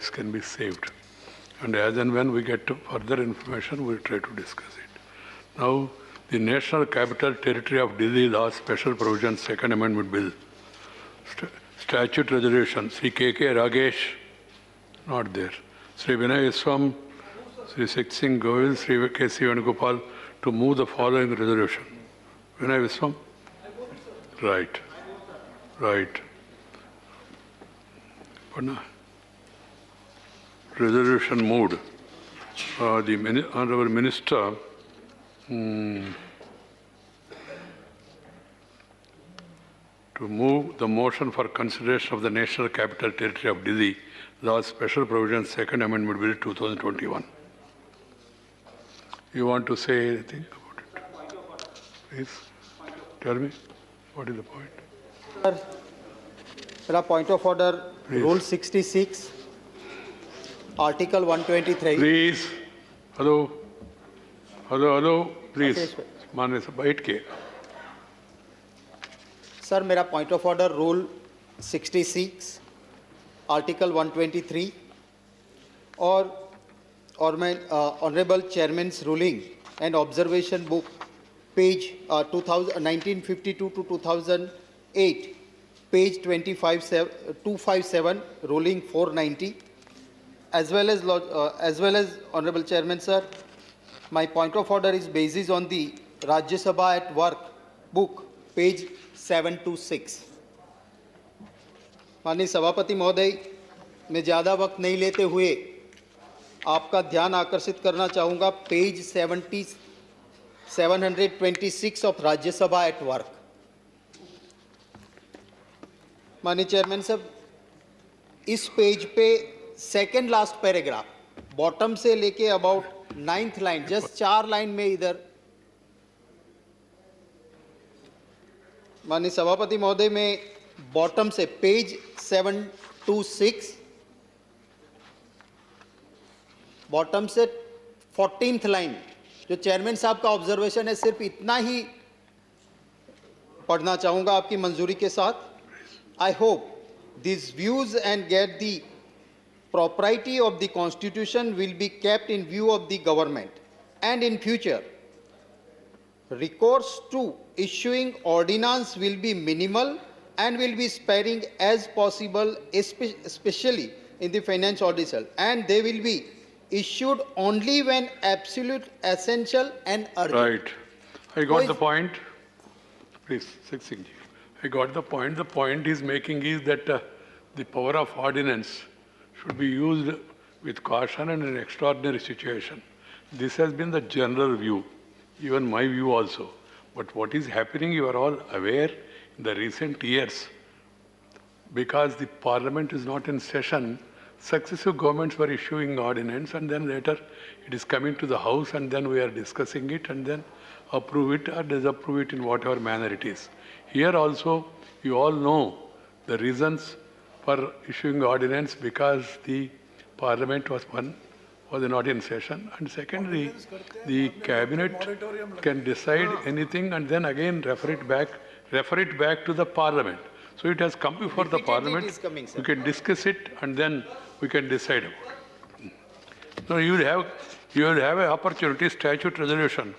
this can be saved. And as and when we get to further information, we'll try to discuss it. Now, the National Capital Territory of Delhi Law Special Provisions Second Amendment Bill. Statute Resolution. Sri K.K. Ragesh, not there. Sri Vinay Iswam, Sri Sikh Singh Goyal, Sri K.C. Venugopal to move the following resolution. Vinay Iswam? Right. Right. Resolution moved. The Honorable Minister to move the motion for consideration of the National Capital Territory of Delhi Law Special Provisions Second Amendment Bill 2021. You want to say anything about it? Please tell me, what is the point? Sir, point of order, Please. Rule 66, Article 123. Please. Hello. Hello, hello. Please. माननीय से बैठ के. Sir मेरा point of order rule 66 article 123 और मैं honourable chairman's ruling and observation book page 1952 to 2008 page 257 ruling 490 as well as honorable chairman sir, my point of order is basis on the Rajya Sabha at work book page 726. माननीय सभापति महोदय, मैं ज़्यादा वक्त नहीं लेते हुए आपका ध्यान आकर्षित करना चाहूँगा पेज 726 ऑफ राज्य सभा एट वर्क. माननीय चेयरमैन साहब, इस पेज पे सेकंड लास्ट पैराग्राफ बॉटम से लेके about 9th line, just 4 line में इधर. माननीय सभापति महोदय, में बॉटम से पेज 726 बॉटम से 14th लाइन, जो चेयरमैन साहब का ऑब्जर्वेशन है, सिर्फ इतना ही पढ़ना चाहूंगा आपकी मंजूरी के साथ. I hope these views and get the propriety of the constitution will be kept in view of the government, and in future recourse to issuing ordinance will be minimal and will be sparing as possible, especially in the finance auditor, and they will be issued only when absolute essential and urgent. Right. I got the point. Please, Sikh Singh ji. I got the point. The point he's making is that the power of ordinance should be used with caution and in an extraordinary situation. This has been the general view, even my view also. But what is happening, you are all aware, in the recent years, because the parliament is not in session, successive governments were issuing ordinance, and then later it is coming to the House, and then we are discussing it, and then approve it or disapprove it in whatever manner it is. Here also, you all know the reasons for issuing ordinance, because the parliament was not in session, and secondly, the cabinet can decide anything and then again refer it back to the parliament. So it has come before the parliament. We can discuss it and then we can decide about it. So you will have an opportunity, statute resolution.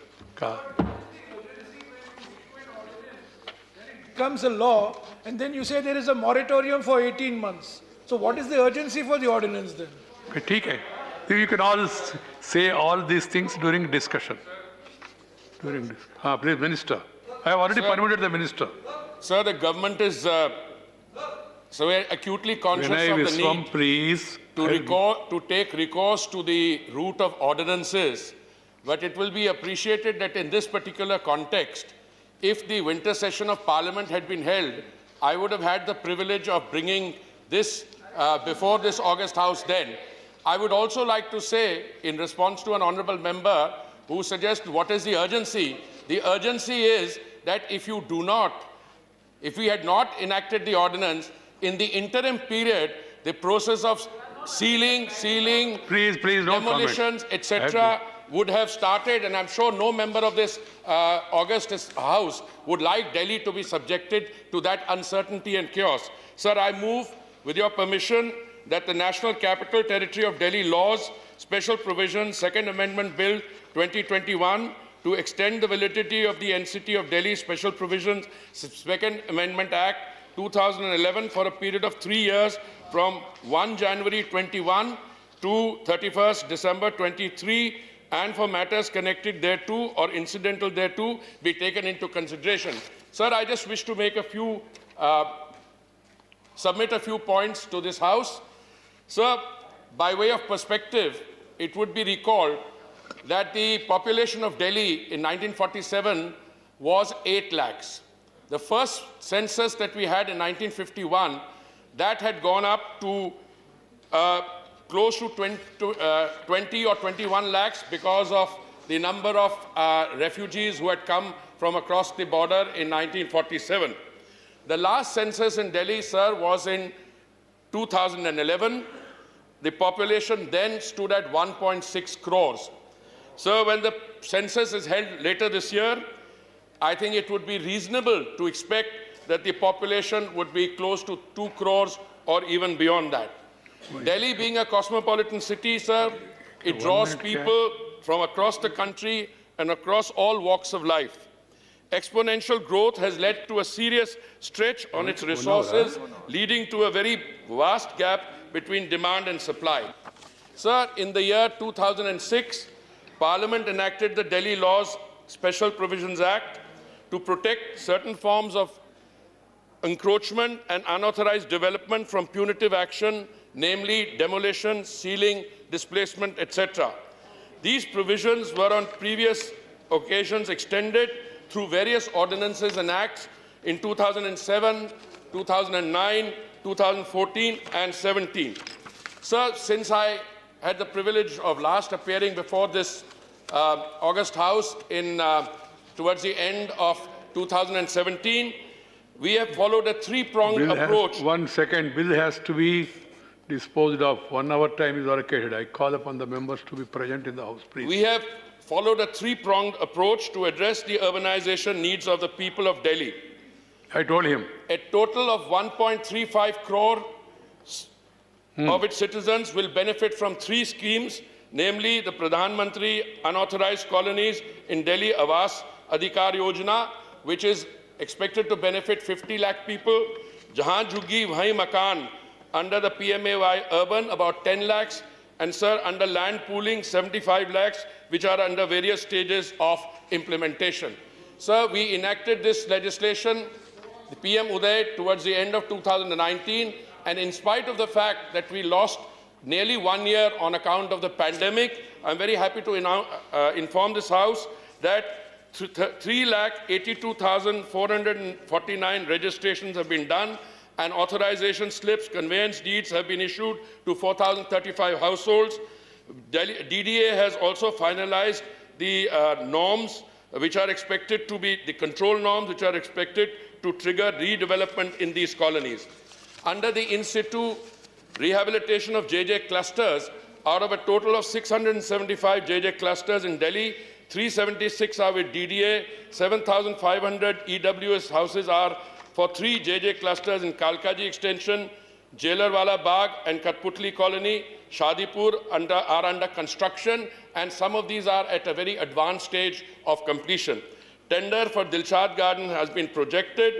Becomes a law, and then you say there is a moratorium for 18 months. So what is the urgency for the ordinance then? Okay. You can all say all these things during discussion. Please, Minister. I have already permitted the Minister. Sir, the government is so we're acutely conscious Vinay of the Viswam, need please. to take recourse to the route of ordinances, but it will be appreciated that in this particular context, if the winter session of Parliament had been held, I would have had the privilege of bringing this before this August House then. I would also like to say, in response to an honourable member who suggests what is the urgency is that if we had not enacted the ordinance, in the interim period, the process of sealing, please, demolitions, etc., would have started, and I'm sure no member of this August House would like Delhi to be subjected to that uncertainty and chaos. Sir, I move, with your permission, that the National Capital Territory of Delhi Laws, Special Provisions, Second Amendment Bill 2021 to extend the validity of the NCT of Delhi Special Provisions, Second Amendment Act 2011 for a period of 3 years from 1 January 21 to 31st December 23, and for matters connected thereto or incidental thereto be taken into consideration. Sir, I just wish to make submit a few points to this House. Sir, by way of perspective, it would be recalled that the population of Delhi in 1947 was 8 lakhs. The first census that we had in 1951, that had gone up to close to 20 or 21 lakhs because of the number of refugees who had come from across the border in 1947. The last census in Delhi, sir, was in 2011. The population then stood at 1.6 crores. So when the census is held later this year, I think it would be reasonable to expect that the population would be close to 2 crores or even beyond that. Delhi being a cosmopolitan city, sir, it draws people from across the country and across all walks of life. Exponential growth has led to a serious stretch on its resources, leading to a very vast gap between demand and supply. Sir, in the year 2006, Parliament enacted the Delhi Laws Special Provisions Act to protect certain forms of encroachment and unauthorized development from punitive action, namely demolition, sealing, displacement, etc. These provisions were on previous occasions extended through various ordinances and acts in 2007, 2009, 2014 and 17. Sir, since I had the privilege of last appearing before this August House towards the end of 2017, we have followed a three-pronged approach. 1 second, bill has to be disposed of. 1 hour time is allocated. I call upon the members to be present in the House, please. We have followed a three-pronged approach to address the urbanization needs of the people of Delhi. I told him. A total of 1.35 crore of its citizens will benefit from 3 schemes, namely the Pradhan Mantri Unauthorized Colonies in Delhi Awas Adhikar Yojana, which is expected to benefit 50 lakh people. Jahan Jhuggi Wahi Makan under the PMAY Urban, about 10 lakhs. And sir, under land pooling, 75 lakhs, which are under various stages of implementation. Sir, we enacted this legislation, the PM Uday, towards the end of 2019. And in spite of the fact that we lost nearly 1 year on account of the pandemic, I'm very happy to inform this House that 3,82,449 registrations have been done, and authorization slips, conveyance deeds have been issued to 4,035 households. DDA has also finalized the norms which are expected to be the control norms which are expected to trigger redevelopment in these colonies. Under the in-situ rehabilitation of JJ clusters, out of a total of 675 JJ clusters in Delhi, 376 are with DDA, 7,500 EWS houses are for 3 JJ clusters in Kalkaji Extension, Jailerwala Bagh and Katputli Colony, Shadipur are under construction, and some of these are at a very advanced stage of completion. Tender for Dilshad Garden has been projected.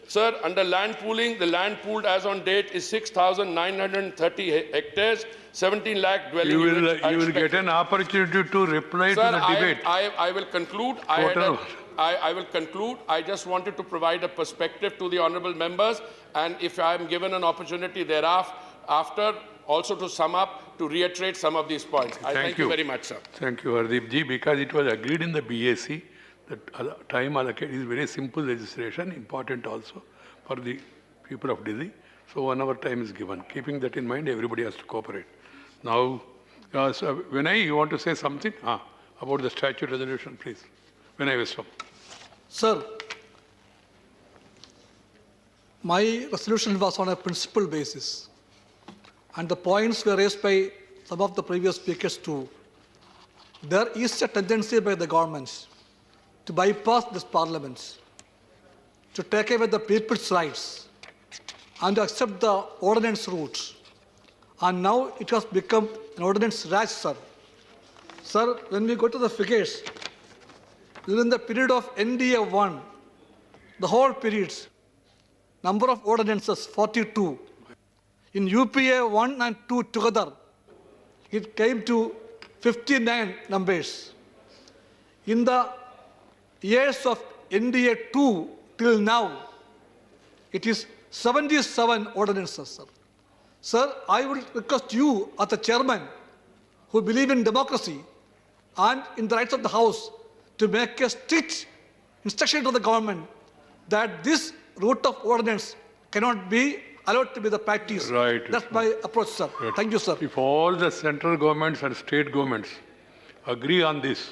Sir, under land pooling, the land pooled as on date is 6,930 hectares, 17 lakh dwelling units. You will get an opportunity to reply Sir, to the debate. I will conclude. I will conclude. I just wanted to provide a perspective to the honourable members, and if I am given an opportunity thereafter, also to sum up, to reiterate some of these points. I thank you very much, sir. Thank you, Hardeep ji, because it was agreed in the BAC that time allocated is very simple legislation, important also for the people of Delhi. So 1 hour time is given. Keeping that in mind, everybody has to cooperate. Now, so Vinay, you want to say something about the statute resolution, please? Vinay Viswam. Sir, my resolution was on a principle basis, and the points were raised by some of the previous speakers too. There is a tendency by the governments to bypass this parliament, to take away the people's rights, and to accept the ordinance route. and now it has become an ordinance rash, sir. Sir, when we go to the figures, during the period of NDA 1, the whole periods, number of ordinances 42. In UPA 1 and 2 together, it came to 59 numbers. In the years of NDA 2 till now, it is 77 ordinances, sir. Sir, I would request you as the chairman who believe in democracy and in the rights of the House to make a strict instruction to the government that this route of ordinance cannot be allowed to be the practice. Right. That's my approach, sir. Right. Thank you, sir. If all the central governments and state governments agree on this,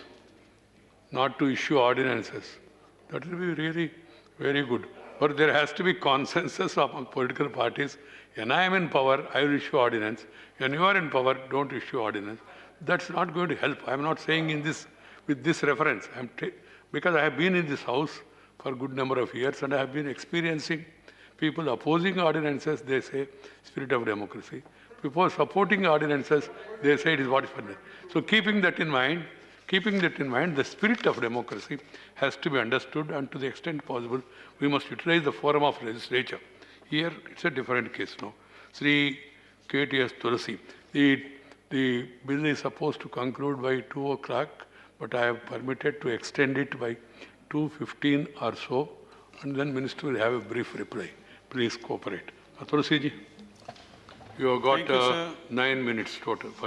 not to issue ordinances, that will be really very good. But there has to be consensus among political parties. When I am in power, I will issue ordinance. When you are in power, don't issue ordinance. That's not going to help. I am not saying in this with this reference. Because I have been in this house for a good number of years and I have been experiencing people opposing ordinances, they say spirit of democracy. People supporting ordinances, they say it is what is for them. So keeping that in mind, the spirit of democracy has to be understood, and to the extent possible, we must utilize the forum of legislature. Here, it's a different case now. Sri KTS Tulasi, the bill is supposed to conclude by 2 o'clock, but I have permitted to extend it by 2:15 or so, and then Minister will have a brief reply. Please cooperate. Tulasi ji, you have got Thank you, sir. 9 minutes total for